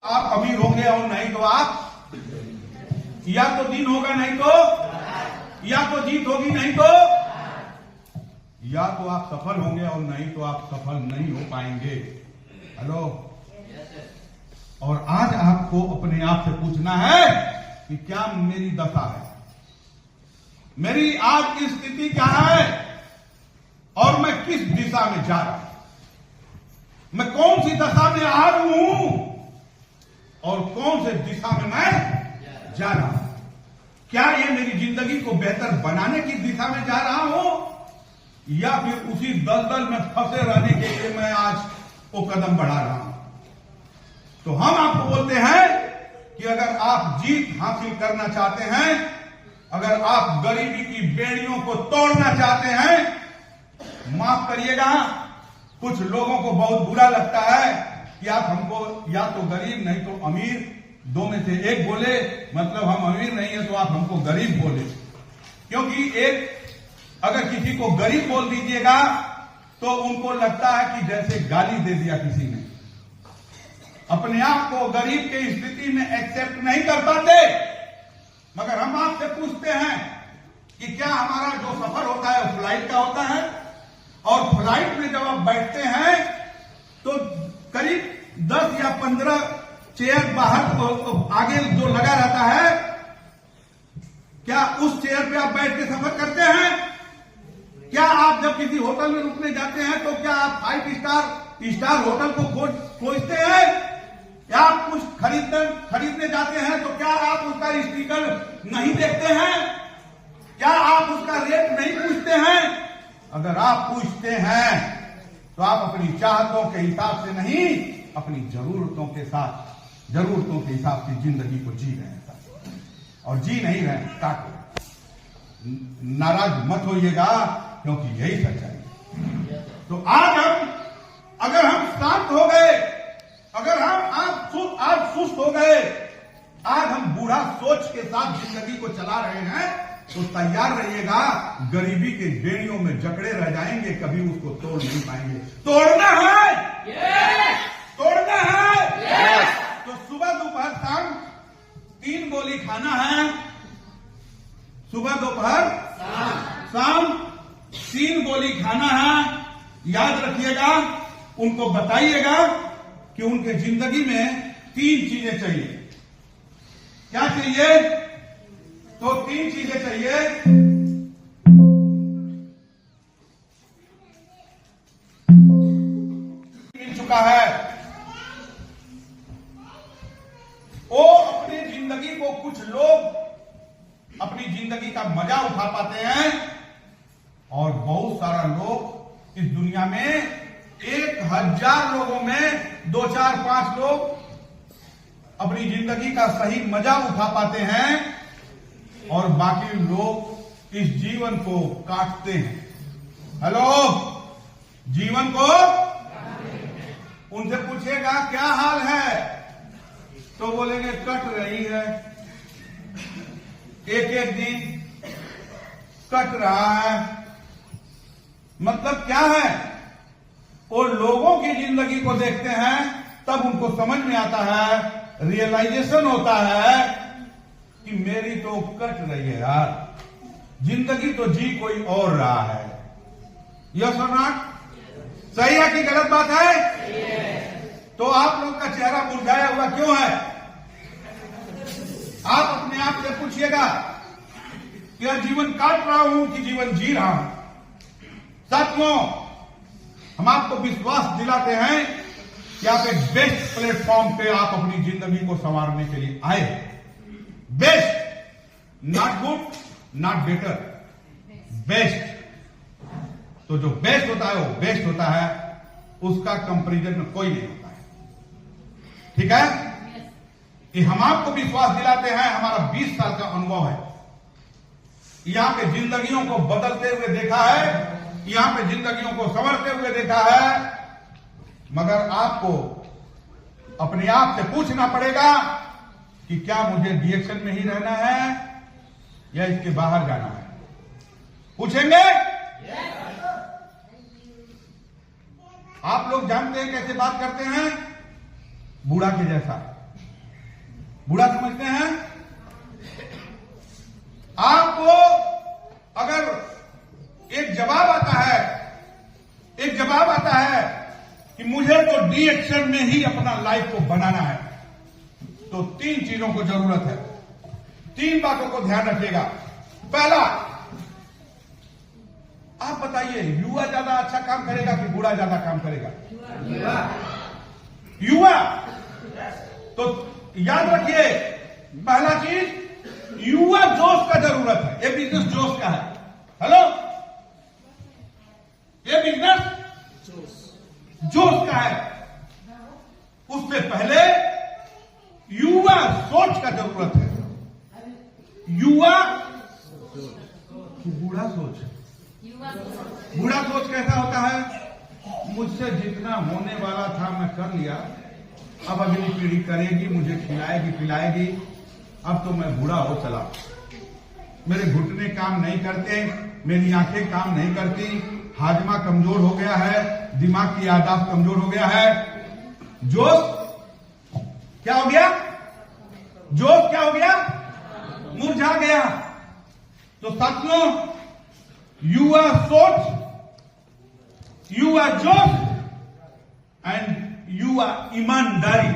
आप अमीर होंगे और नहीं तो आप या तो दिन होगा नहीं तो या तो जीत होगी नहीं तो या तो आप सफल होंगे और नहीं तो आप सफल नहीं हो पाएंगे। हेलो। और आज आपको अपने आप से पूछना है कि क्या मेरी दशा है, मेरी आज की स्थिति क्या है और मैं किस दिशा में जा रहा हूं, मैं कौन सी दशा में आ रहा हूं और कौन से दिशा में मैं जा रहा हूं। क्या ये मेरी जिंदगी को बेहतर बनाने की दिशा में जा रहा हूं या फिर उसी दलदल में फंसे रहने के लिए मैं आज वो कदम बढ़ा रहा हूं। तो हम आपको बोलते हैं कि अगर आप जीत हासिल करना चाहते हैं, अगर आप गरीबी की बेड़ियों को तोड़ना चाहते हैं, माफ करिएगा कुछ लोगों को बहुत बुरा लगता है कि आप हमको या तो गरीब नहीं तो अमीर, दो में से एक बोले, मतलब हम अमीर नहीं है तो आप हमको गरीब बोले। क्योंकि एक अगर किसी को गरीब बोल दीजिएगा तो उनको लगता है कि जैसे गाली दे दिया किसी ने। अपने आप को गरीब की स्थिति में एक्सेप्ट नहीं कर पाते। मगर हम आपसे पूछते हैं कि क्या हमारा जो सफर होता है वो फ्लाइट का होता है, और फ्लाइट में जब आप बैठते हैं तो करीब 10 या 15 चेयर बाहर आगे जो लगा रहता है, क्या उस चेयर पे आप बैठ के सफर करते हैं? क्या आप जब किसी होटल में रुकने जाते हैं तो क्या आप 5 स्टार होटल को खोजते हैं? या आप कुछ खरीदने जाते हैं तो क्या आप उसका स्टिकर नहीं देखते हैं? क्या आप उसका रेट नहीं पूछते हैं? अगर आप पूछते हैं तो आप अपनी चाहतों के हिसाब से नहीं, अपनी जरूरतों के हिसाब से जिंदगी को जी रहे हैं और जी नहीं रहे हैं। काटो, नाराज मत होइएगा क्योंकि यही सच्चाई है। तो अगर हम शांत हो गए, अगर आज सुस्त हो गए, आज हम बूढ़ा सोच के साथ जिंदगी को चला रहे हैं, तो तैयार रहिएगा गरीबी के बेड़ियों में जकड़े रह जाएंगे, कभी उसको तोड़ नहीं पाएंगे। तोड़ना है, तोड़ना है। तो सुबह दोपहर शाम 3 गोली खाना है। सुबह दोपहर शाम 3 गोली खाना है। याद रखिएगा, उनको बताइएगा कि उनके जिंदगी में 3 चीजें चाहिए। क्या चाहिए? तो 3 चीजें चाहिए। मिल चुका है, वो अपनी जिंदगी को, कुछ लोग अपनी जिंदगी का मजा उठा पाते हैं और बहुत सारा लोग इस दुनिया में 1000 लोगों में 2, 4, 5 लोग अपनी जिंदगी का सही मजा उठा पाते हैं और बाकी लोग इस जीवन को काटते हैं। हेलो, जीवन को उनसे पूछेगा क्या हाल है तो बोलेंगे कट रही है, एक दिन कट रहा है। मतलब क्या है? वो लोगों की जिंदगी को देखते हैं तब उनको समझ में आता है, रियलाइजेशन होता है कि मेरी तो कट रही है यार, जिंदगी तो जी कोई और रहा है। यस और नॉट? सही है कि गलत बात है? तो आप लोग का चेहरा मुरझाया हुआ क्यों है? आप अपने आप से पूछिएगा कि यार जीवन काट रहा हूं कि जीवन जी रहा हूं। साथियों, हम आपको विश्वास दिलाते हैं कि आप एक बेस्ट प्लेटफॉर्म पे आप अपनी जिंदगी को संवारने के लिए आए। Best, not good, not better, best. तो जो बेस्ट होता है वो बेस्ट होता है, उसका कंपैरिजन में कोई नहीं होता है। ठीक है? कि हम आपको विश्वास दिलाते हैं, हमारा 20 साल का अनुभव है, यहां पे जिंदगियों को बदलते हुए देखा है, यहां पे जिंदगियों को संवरते हुए देखा है। मगर आपको अपने आप से पूछना पड़ेगा कि क्या मुझे डिएक्शन में ही रहना है या इसके बाहर जाना है। पूछेंगे? आप लोग जानते हैं कैसे बात करते हैं? बूढ़ा के जैसा। बूढ़ा समझते हैं। आपको अगर एक जवाब आता है कि मुझे तो डी एक्शन में ही अपना लाइफ को बनाना है, तो 3 चीजों को जरूरत है। 3 बातों को ध्यान रखिएगा। पहला, आप बताइए युवा ज्यादा अच्छा काम करेगा कि बूढ़ा ज्यादा काम करेगा? युवा। तो याद रखिए, पहला चीज युवा जोश का जरूरत है। ये बिजनेस जोश का है। हेलो, ये बिजनेस जोश का है। उससे पहले युवा सोच का जरूरत है। युवा कि बूढ़ा सोच? बूढ़ा सोच कैसा होता है? मुझसे जितना होने वाला था मैं कर लिया, अब अगली पीढ़ी करेगी, मुझे खिलाएगी पिलाएगी, अब तो मैं बूढ़ा हो चला, मेरे घुटने काम नहीं करते, मेरी आंखें काम नहीं करती, हाजमा कमजोर हो गया है, दिमाग की याददाश्त कमजोर हो गया है। जोश क्या हो गया? जोश क्या हो गया? मुरझा गया। तो साथियों, युवा सोच, युवा जोश एंड युवा ईमानदारी